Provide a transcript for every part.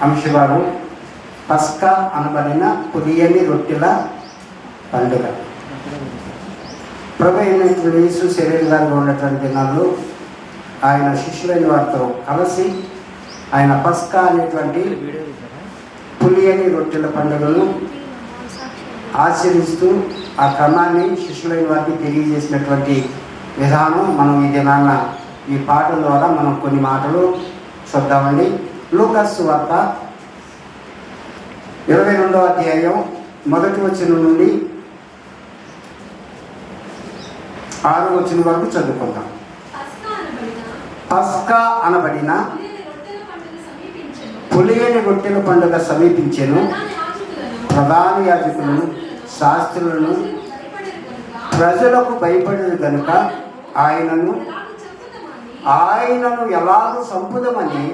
అంశభాగం పస్కా అనబడిన పులియని రొట్టెల పండుగ. ప్రభు అయినటువంటి యేసు శరీరంగా ఉన్నటువంటి దినాల్లో ఆయన శిష్యులైన వారితో కలిసి ఆయన పస్కా అనేటువంటి పులియని రొట్టెల పండుగను ఆచరిస్తూ ఆ క్రమాన్ని శిష్యులైన వారికి తెలియజేసినటువంటి విధానం మనం ఈ దినాన్న ఈ పాటల ద్వారా మనం కొన్ని మాటలు చూద్దామండి. లూకాసు సువార్త 22వ అధ్యాయం 1వ వచనం నుండి 6వ వచనం వరకు చదువుకుందాం. పస్కా అనబడిన పులియని రొట్టెల పండుగ సమీపించెను. ప్రధాన యాజకులను శాస్త్రులను ప్రజలకు భయపడేది కనుక ఆయనను ఎలాగూ సంపుదమని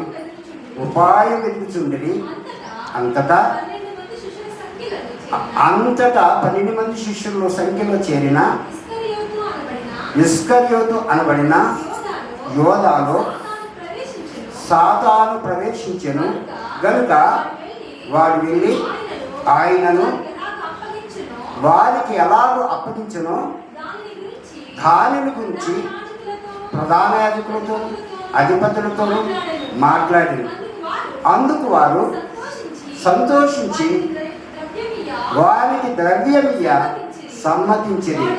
ఉపాయం వెతుకుచుండిరి. అంతటా 12 మంది శిష్యుల సంఖ్యలో చేరిన ఇస్కరియోతు అనబడిన యోధాలో సాతాను ప్రవేశించెను గనుక వాడు వెళ్ళి ఆయనను వారికి ఎలాగో అప్పగించెనో దానిని గురించి ప్రధాన యాజకులతో అధిపతులతో మాట్లాడింది. అందుకు వారు సంతోషించి వారికి ద్రవ్యమియ్య సమ్మతించింది.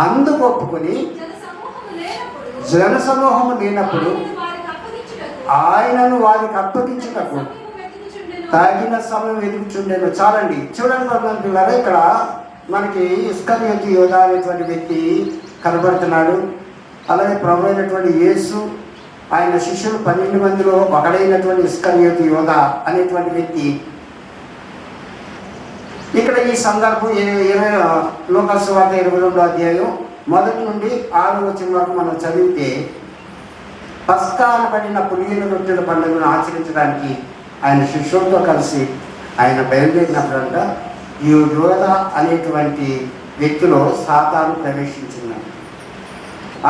అందుకు ఒప్పుకొని జనసమూహము లేనప్పుడు ఆయనను వారికి అప్పగించుటకు తగిన సమయం వెతుకుచుండేను. చాలండి, చూడండి పిల్లలు, ఇక్కడ మనకి ఇస్కరియోతు యోధా అనేటువంటి వ్యక్తి కనబడుతున్నాడు. అలాగే ప్రభు అయినటువంటి యేసు ఆయన శిష్యులు 12 మందిలో ఒకడైనటువంటి ఇస్కరియోతు యోధా అనేటువంటి వ్యక్తి ఇక్కడ ఈ సందర్భం లూకాసు సువార్త 22వ అధ్యాయం 1 నుండి 6వ వచనం వరకు మనం చదివితే పస్కా అనబడిన పులియని రొట్టెల పండుగను ఆచరించడానికి ఆయన శిష్యులతో కలిసి ఆయన బయలుదేరినప్పుడంట ఈ యోధ అనేటువంటి వ్యక్తిలో సాతాను ప్రవేశించింది.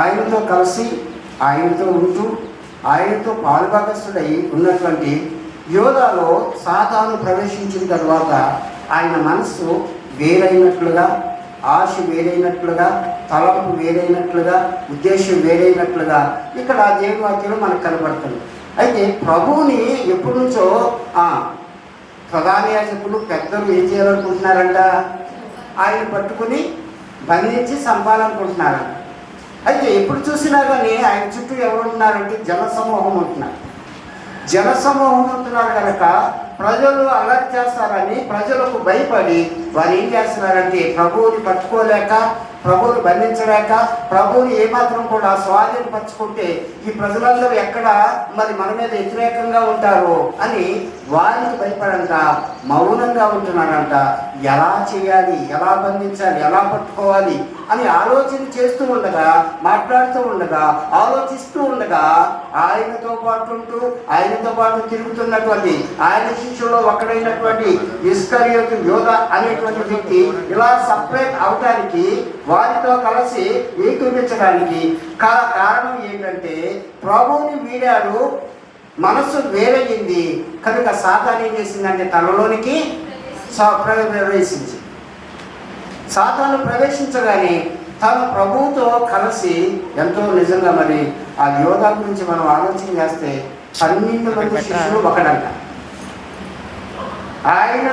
ఆయనతో కలిసి ఆయనతో ఉంటూ ఆయనతో పాలుభాగస్తుడై ఉన్నటువంటి యోధాలో సాతాను ప్రవేశించిన తర్వాత ఆయన మనస్సు వేరైనట్లుగా, ఆశ వేరైనట్లుగా, తలంపు వేరైనట్లుగా, ఉద్దేశం వేరైనట్లుగా ఇక్కడ దేవుని వాక్యంలో మనకు కనబడుతుంది. అయితే ప్రభువుని ఎప్పటి నుంచో ప్రధాన యాజకులు పెద్దలు ఏం చేయాలనుకుంటున్నారంట? ఆయన పట్టుకుని బంధించి చంపాలనుకుంటున్నారంట. అయితే ఎప్పుడు చూసినా కానీ ఆయన చుట్టూ ఎవరు ఉంటున్నారంటే జనసమూహం ఉంటున్నారు. జనసమూహం ఉంటున్నారు కనుక ప్రజలు అలర్ట్ చేస్తారని ప్రజలకు భయపడి వారు ఏం చేస్తున్నారంటే ప్రభువుని పట్టుకోలేక, ప్రభువుని బంధించలేక, ప్రభువుని ఏమాత్రం కూడా స్వాధీనపరచుకుంటే ఈ ప్రజలందరూ ఎక్కడ మరి మన మీద వ్యతిరేకంగా ఉంటారో అని వారికి భయపడంట మౌనంగా ఉంటున్నారంట. ఎలా చేయాలి, ఎలా బంధించాలి, ఎలా పట్టుకోవాలి అని ఆలోచన చేస్తూ ఉండగా, మాట్లాడుతూ ఉండగా, ఆలోచిస్తూ ఉండగా ఆయనతో పాటు ఉంటూ ఆయనతో పాటు తిరుగుతున్నటువంటి ఆయన శిష్యుల్లో ఒకడైనటువంటి ఇస్కరియోతు యోధా అనేటువంటి వ్యక్తి ఇలా సపరేట్ అవటానికి, వారితో కలిసి ఏకీపించడానికి కారణం ఏంటంటే ప్రభువుని వీడాడు, మనస్సు వేరయ్యింది కనుక సాతాను ఏం చేసిందంటే తనలోనికి ప్రవేశించి సాతాను ప్రవేశించగానే తన ప్రభువుతో కలిసి ఎంతో నిజంగా మరి ఆ యోధా గురించి మనం ఆలోచన చేస్తే 12 మంది శిష్యులు ఒకడంట. ఆయన